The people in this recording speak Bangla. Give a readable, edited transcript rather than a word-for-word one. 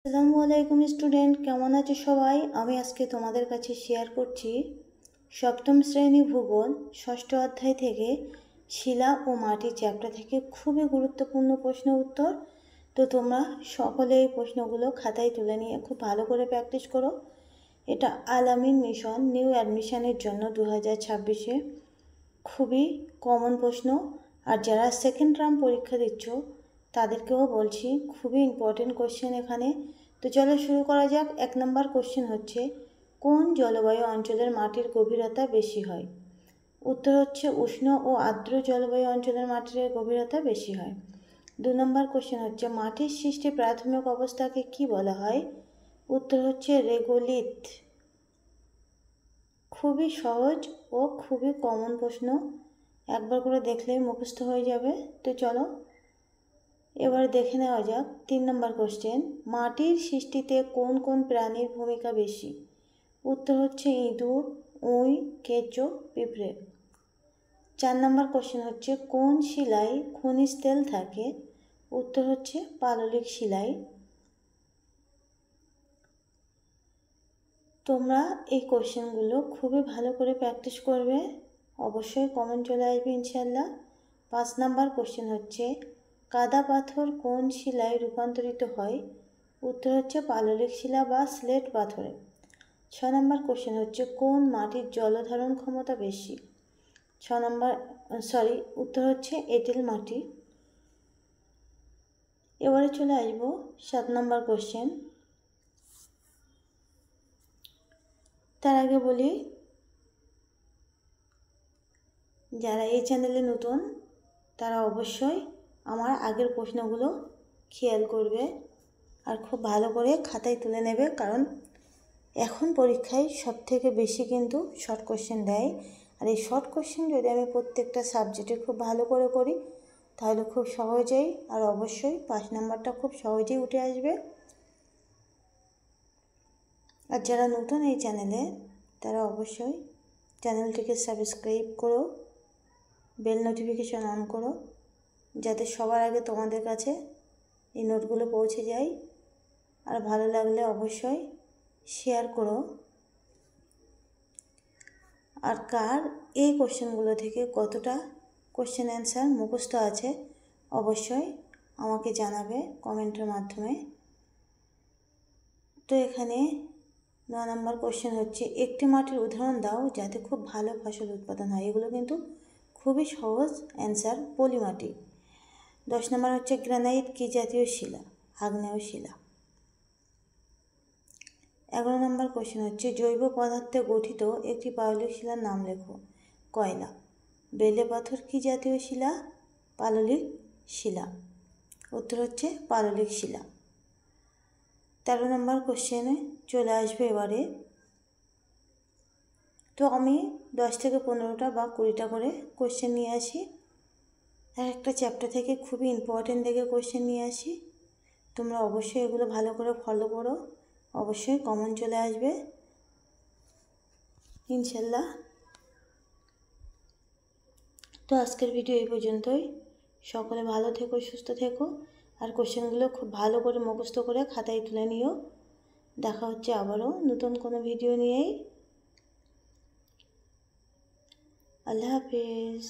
আসসালামু আলাইকুম স্টুডেন্ট, কেমন আছো সবাই? আমি আজকে তোমাদের কাছে শেয়ার করছি সপ্তম শ্রেণী ভূগোল ষষ্ঠ অধ্যায় থেকে শিলা ও মাটি চ্যাপ্টার থেকে খুবই গুরুত্বপূর্ণ প্রশ্ন উত্তর। তো তোমরা সকলে এই প্রশ্নগুলো খাতায় তুলে নিয়ে খুব ভালো করে প্র্যাকটিস করো। এটা আল আমিন মিশন নিউ অ্যাডমিশনের জন্য 2026-এ খুবই কমন প্রশ্ন। আর যারা সেকেন্ড টার্ম পরীক্ষা দিচ্ছ তাদেরকেও বলছি, খুবই ইম্পর্টেন্ট কোশ্চেন এখানে। তো চলো শুরু করা যাক। 1 নম্বর কোশ্চেন হচ্ছে, কোন জলবায়ু অঞ্চলের মাটির গভীরতা বেশি হয়? উত্তর হচ্ছে উষ্ণ ও আর্দ্র জলবায়ু অঞ্চলের মাটির গভীরতা বেশি হয়। 2 নম্বর কোশ্চেন হচ্ছে, মাটির সৃষ্টির প্রাথমিক অবস্থাকে কি বলা হয়? উত্তর হচ্ছে রেগোলিথ। খুবই সহজ ও খুবই কমন প্রশ্ন, একবার করে দেখলেই মুখস্থ হয়ে যাবে। তো চলো এবার দেখে নেওয়া যাক 3 নম্বর কোশ্চেন, মাটির সৃষ্টিতে কোন কোন প্রাণীর ভূমিকা বেশি? উত্তর হচ্ছে ইঁদুর, উই, কেঁচো, পিঁপড়ে। 4 নম্বর কোশ্চেন হচ্ছে, কোন শিলায় খনিজ তেল থাকে? উত্তর হচ্ছে পাললিক শিলায়। তোমরা এই কোশ্চেনগুলো খুবই ভালো করে প্র্যাকটিস করবে, অবশ্যই কমেন্ট চলে আসবে ইনশাল্লাহ। 5 নম্বর কোশ্চেন হচ্ছে, কাদা পাথর কোন শিলায় রূপান্তরিত হয়? উত্তর হচ্ছে পাললিক শিলা বা স্লেট পাথরে। 6 নম্বর কোশ্চেন হচ্ছে, কোন মাটির জলধারণ ক্ষমতা বেশি? উত্তর হচ্ছে এঁটেল মাটি। এবারে চলে আসবো 7 নম্বর কোশ্চেন। তার আগে বলি, যারা এই চ্যানেলে নতুন তারা অবশ্যই আমার আগের প্রশ্নগুলো খেয়াল করবে আর খুব ভালো করে খাতায় তুলে নেবে, কারণ এখন পরীক্ষায় সবথেকে বেশি কিন্তু শর্ট কোশ্চেন দেয়। আর এই শর্ট কোশ্চেন যদি আমি প্রত্যেকটা সাবজেক্টে খুব ভালো করে করি তাহলে খুব সহজেই, আর অবশ্যই 5 নাম্বারটা খুব সহজেই উঠে আসবে। আর যারা নতুন এই চ্যানেলে তারা অবশ্যই চ্যানেলটিকে সাবস্ক্রাইব করো, বেল নোটিফিকেশন অন করো, যাতে সবার আগে তোমাদের কাছে এই নোটগুলো পৌঁছে যায়। আর ভালো লাগলে অবশ্যই শেয়ার করো। আর কার এই কোশ্চেনগুলো থেকে কতটা কোশ্চেন অ্যান্সার মুখস্থ আছে অবশ্যই আমাকে জানাবে কমেন্টের মাধ্যমে। তো এখানে 9 নম্বর কোশ্চেন হচ্ছে, একটি মাটির উদাহরণ দাও যাতে খুব ভালো ফসল উৎপাদন হয়। এগুলো কিন্তু খুবই সহজ অ্যান্সার, পলি মাটি। 10 নম্বর হচ্ছে, গ্রানাইট কী জাতীয় শিলা? আগ্নেয় শিলা। 11 নম্বর কোশ্চেন হচ্ছে, জৈব পদার্থে গঠিত একটি পাললিক শিলার নাম লেখো। কয়লা। বেলে পাথর কী জাতীয় শিলা? পাললিক শিলা। উত্তর হচ্ছে পাললিক শিলা। 13 নম্বর কোশ্চেনে চলে আসবে এবারে। তো আমি 10 থেকে 15টা বা 20টা করে কোশ্চেন নিয়ে আসি, আর একটা চ্যাপ্টার থেকে খুবই ইম্পর্টেন্ট দেখে কোশ্চেন নিয়ে আসি। তোমরা অবশ্যই এগুলো ভালো করে ফলো করো, অবশ্যই কমন চলে আসবে ইনশাল্লাহ। তো আজকের ভিডিও এই পর্যন্তই। সকলে ভালো থেকো, সুস্থ থেকো, আর কোশ্চেনগুলো খুব ভালো করে মুখস্থ করে খাতায় তুলে নিও। দেখা হচ্ছে আবারও নতুন কোনো ভিডিও নিয়েই। আল্লাহ হাফিজ।